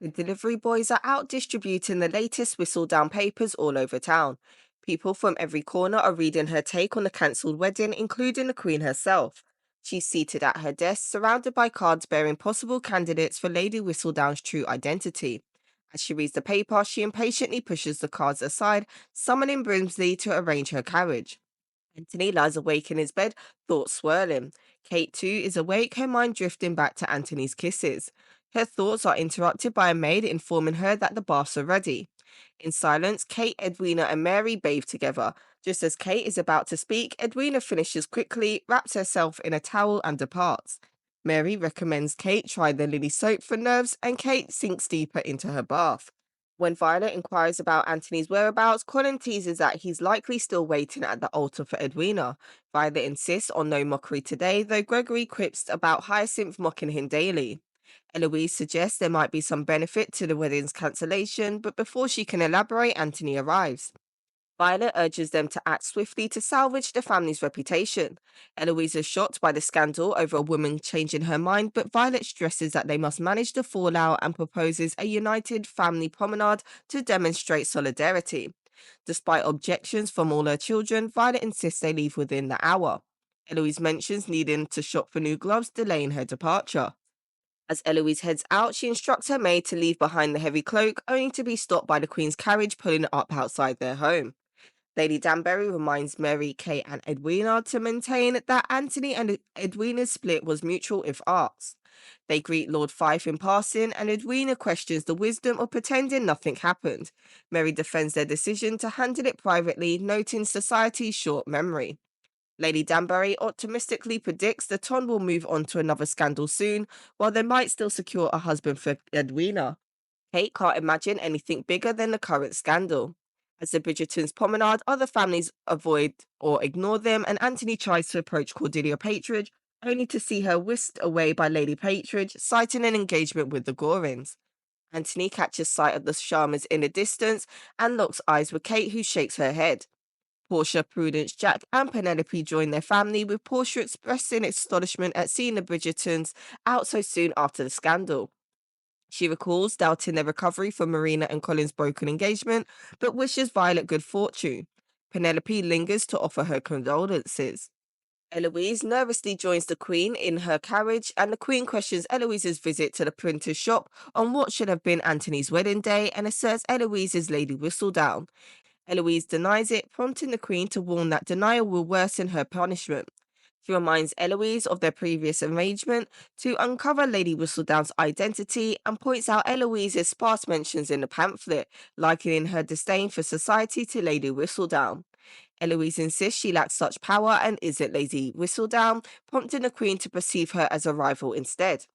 The delivery boys are out distributing the latest whistle-down papers all over town. People from every corner are reading her take on the cancelled wedding, including the Queen herself. She's seated at her desk, surrounded by cards bearing possible candidates for Lady Whistledown's true identity. As she reads the paper, she impatiently pushes the cards aside, summoning Brimsley to arrange her carriage. Anthony lies awake in his bed, thoughts swirling. Kate, too, is awake, her mind drifting back to Anthony's kisses. Her thoughts are interrupted by a maid informing her that the baths are ready. In silence, Kate, Edwina, and Mary bathe together. Just as Kate is about to speak, Edwina finishes quickly, wraps herself in a towel, and departs. Mary recommends Kate try the lily soap for nerves, and Kate sinks deeper into her bath. When Violet inquires about Anthony's whereabouts, Colin teases that he's likely still waiting at the altar for Edwina. Violet insists on no mockery today, though Gregory quips about Hyacinth mocking him daily. Eloise suggests there might be some benefit to the wedding's cancellation, but before she can elaborate, Anthony arrives. Violet urges them to act swiftly to salvage the family's reputation. Eloise is shocked by the scandal over a woman changing her mind, but Violet stresses that they must manage the fallout and proposes a united family promenade to demonstrate solidarity. Despite objections from all her children, Violet insists they leave within the hour. Eloise mentions needing to shop for new gloves, delaying her departure. As Eloise heads out, she instructs her maid to leave behind the heavy cloak, only to be stopped by the Queen's carriage pulling up outside their home. Lady Danbury reminds Mary, Kate, and Edwina to maintain that Anthony and Edwina's split was mutual if asked. They greet Lord Fife in passing, and Edwina questions the wisdom of pretending nothing happened. Mary defends their decision to handle it privately, noting society's short memory. Lady Danbury optimistically predicts the Ton will move on to another scandal soon, while they might still secure a husband for Edwina. Kate can't imagine anything bigger than the current scandal. As the Bridgertons promenade, other families avoid or ignore them, and Anthony tries to approach Cordelia Patridge, only to see her whisked away by Lady Patridge, citing an engagement with the Gorins. Anthony catches sight of the Sharmas in the distance and locks eyes with Kate, who shakes her head. Portia, Prudence, Jack, and Penelope join their family, with Portia expressing astonishment at seeing the Bridgertons out so soon after the scandal. She recalls doubting their recovery from Marina and Colin's broken engagement, but wishes Violet good fortune. Penelope lingers to offer her condolences. Eloise nervously joins the Queen in her carriage, and the Queen questions Eloise's visit to the printer's shop on what should have been Anthony's wedding day and asserts Eloise is Lady Whistledown. Eloise denies it, prompting the Queen to warn that denial will worsen her punishment. She reminds Eloise of their previous arrangement to uncover Lady Whistledown's identity and points out Eloise's past mentions in the pamphlet, likening her disdain for society to Lady Whistledown. Eloise insists she lacks such power and isn't Lady Whistledown, prompting the Queen to perceive her as a rival instead.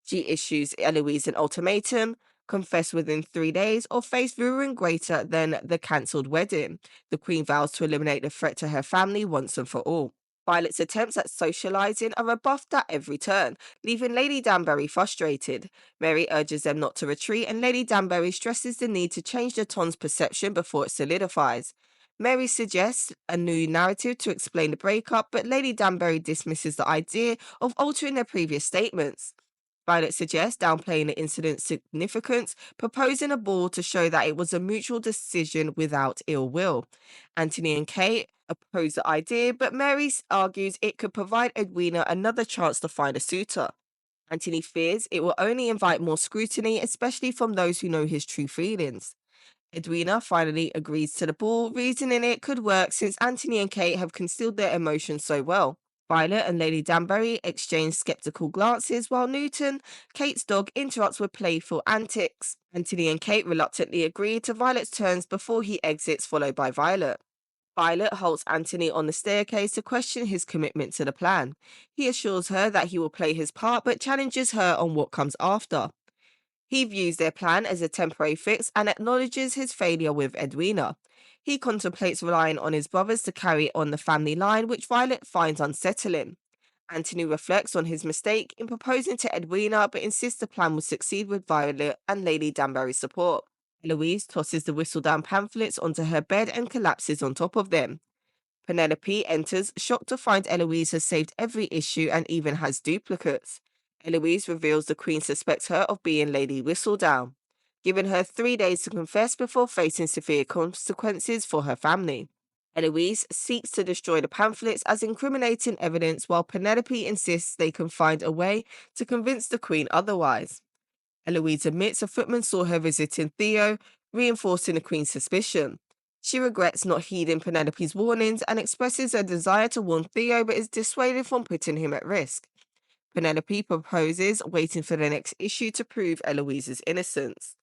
She issues Eloise an ultimatum: confess within 3 days or face ruin greater than the cancelled wedding. The Queen vows to eliminate the threat to her family once and for all. Violet's attempts at socializing are rebuffed at every turn, leaving Lady Danbury frustrated. Mary urges them not to retreat, and Lady Danbury stresses the need to change the Ton's perception before it solidifies. Mary suggests a new narrative to explain the breakup, but Lady Danbury dismisses the idea of altering their previous statements. Violet suggests downplaying the incident's significance, proposing a ball to show that it was a mutual decision without ill will. Anthony and Kate oppose the idea, but Mary argues it could provide Edwina another chance to find a suitor. Anthony fears it will only invite more scrutiny, especially from those who know his true feelings. Edwina finally agrees to the ball, reasoning it could work since Anthony and Kate have concealed their emotions so well. Violet and Lady Danbury exchange skeptical glances, while Newton, Kate's dog, interrupts with playful antics. Anthony and Kate reluctantly agree to Violet's terms before he exits, followed by Violet. Violet halts Anthony on the staircase to question his commitment to the plan. He assures her that he will play his part, but challenges her on what comes after. He views their plan as a temporary fix and acknowledges his failure with Edwina. He contemplates relying on his brothers to carry on the family line, which Violet finds unsettling. Anthony reflects on his mistake in proposing to Edwina, but insists the plan will succeed with Violet and Lady Danbury's support. Eloise tosses the Whistledown pamphlets onto her bed and collapses on top of them. Penelope enters, shocked to find Eloise has saved every issue and even has duplicates. Eloise reveals the Queen suspects her of being Lady Whistledown. giving her 3 days to confess before facing severe consequences for her family. Eloise seeks to destroy the pamphlets as incriminating evidence, while Penelope insists they can find a way to convince the Queen otherwise. Eloise admits a footman saw her visiting Theo, reinforcing the Queen's suspicion. She regrets not heeding Penelope's warnings and expresses a desire to warn Theo but is dissuaded from putting him at risk. Penelope proposes waiting for the next issue to prove Eloise's innocence.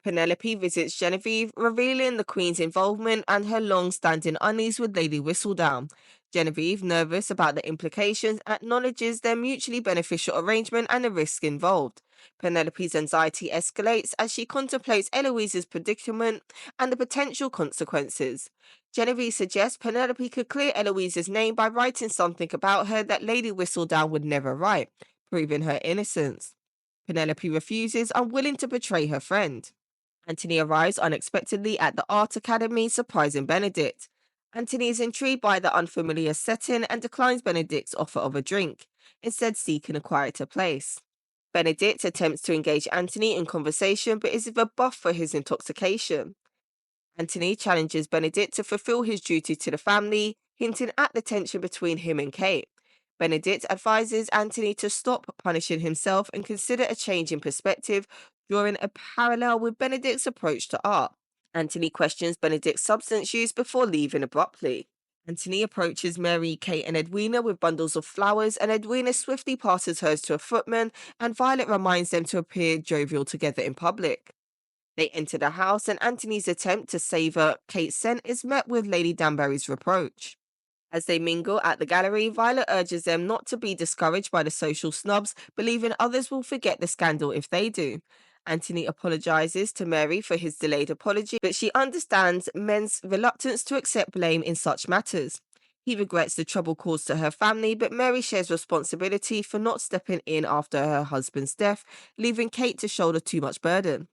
Penelope visits Genevieve, revealing the Queen's involvement and her long-standing unease with Lady Whistledown. Genevieve, nervous about the implications, acknowledges their mutually beneficial arrangement and the risk involved. Penelope's anxiety escalates as she contemplates Eloise's predicament and the potential consequences. Genevieve suggests Penelope could clear Eloise's name by writing something about her that Lady Whistledown would never write, proving her innocence. Penelope refuses, unwilling to betray her friend. Anthony arrives unexpectedly at the art academy, surprising Benedict. Anthony is intrigued by the unfamiliar setting and declines Benedict's offer of a drink, instead seeking a quieter place. Benedict attempts to engage Anthony in conversation but is rebuffed for his intoxication. Anthony challenges Benedict to fulfill his duty to the family, hinting at the tension between him and Kate. Benedict advises Anthony to stop punishing himself and consider a change in perspective, drawing a parallel with Benedict's approach to art. Anthony questions Benedict's substance use before leaving abruptly. Anthony approaches Mary, Kate, and Edwina with bundles of flowers, and Edwina swiftly passes hers to a footman, and Violet reminds them to appear jovial together in public. They enter the house, and Anthony's attempt to savour Kate's scent is met with Lady Danbury's reproach. As they mingle at the gallery, Violet urges them not to be discouraged by the social snubs, believing others will forget the scandal if they do. Anthony apologizes to Mary for his delayed apology, but she understands men's reluctance to accept blame in such matters. He regrets the trouble caused to her family, but Mary shares responsibility for not stepping in after her husband's death, leaving Kate to shoulder too much burden.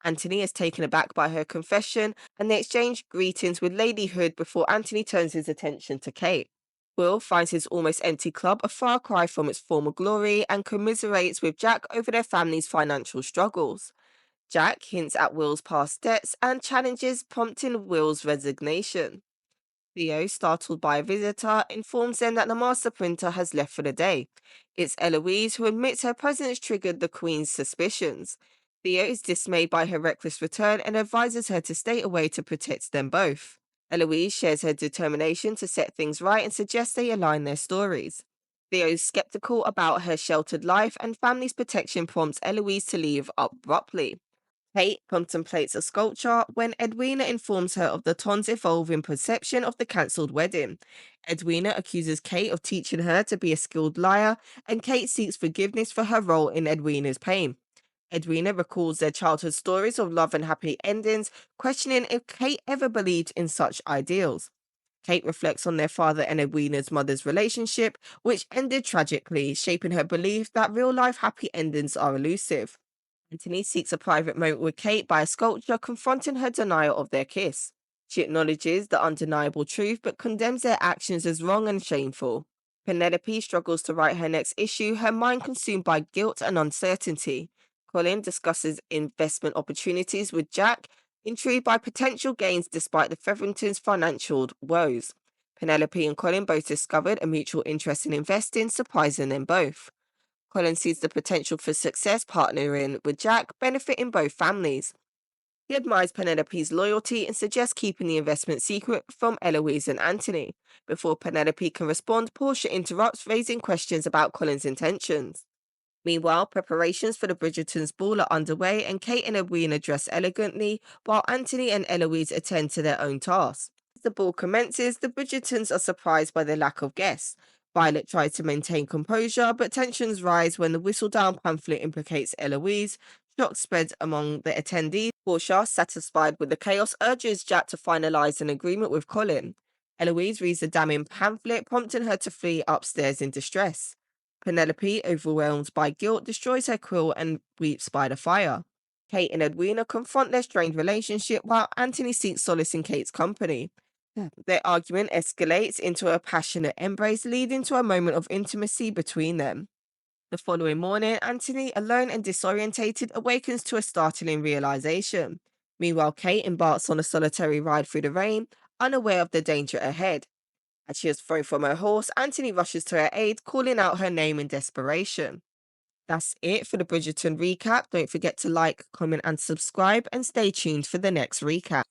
Anthony is taken aback by her confession, and they exchange greetings with Lady Hood before Anthony turns his attention to Kate. Will finds his almost empty club a far cry from its former glory and commiserates with Jack over their family's financial struggles. Jack hints at Will's past debts and challenges, prompting Will's resignation. Theo, startled by a visitor, informs them that the master printer has left for the day. It's Eloise who admits her presence triggered the Queen's suspicions. Theo is dismayed by her reckless return and advises her to stay away to protect them both. Eloise shares her determination to set things right and suggests they align their stories. Theo is skeptical about her sheltered life, and family's protection prompts Eloise to leave abruptly. Kate contemplates a sculpture when Edwina informs her of the Ton's evolving perception of the cancelled wedding. Edwina accuses Kate of teaching her to be a skilled liar, and Kate seeks forgiveness for her role in Edwina's pain. Edwina recalls their childhood stories of love and happy endings, questioning if Kate ever believed in such ideals. Kate reflects on their father and Edwina's mother's relationship, which ended tragically, shaping her belief that real-life happy endings are elusive. Anthony seeks a private moment with Kate by a sculpture, confronting her denial of their kiss. She acknowledges the undeniable truth but condemns their actions as wrong and shameful. Penelope struggles to write her next issue, her mind consumed by guilt and uncertainty. Colin discusses investment opportunities with Jack, intrigued by potential gains despite the Featheringtons' financial woes. Penelope and Colin both discovered a mutual interest in investing, surprising them both. Colin sees the potential for success partnering with Jack, benefiting both families. He admires Penelope's loyalty and suggests keeping the investment secret from Eloise and Anthony. Before Penelope can respond, Portia interrupts, raising questions about Colin's intentions. Meanwhile, preparations for the Bridgertons' ball are underway, and Kate and Edwina dress elegantly, while Anthony and Eloise attend to their own tasks. As the ball commences, the Bridgertons are surprised by the lack of guests. Violet tries to maintain composure, but tensions rise when the Whistledown pamphlet implicates Eloise. Shock spreads among the attendees. Portia, satisfied with the chaos, urges Jack to finalize an agreement with Colin. Eloise reads the damning pamphlet, prompting her to flee upstairs in distress. Penelope, overwhelmed by guilt, destroys her quill and weeps by the fire. Kate and Edwina confront their strained relationship while Anthony seeks solace in Kate's company. Their argument escalates into a passionate embrace, leading to a moment of intimacy between them. The following morning, Anthony, alone and disorientated, awakens to a startling realization. Meanwhile, Kate embarks on a solitary ride through the rain, unaware of the danger ahead. As she is thrown from her horse, Anthony rushes to her aid, calling out her name in desperation. That's it for the Bridgerton recap. Don't forget to like, comment, and subscribe, and stay tuned for the next recap.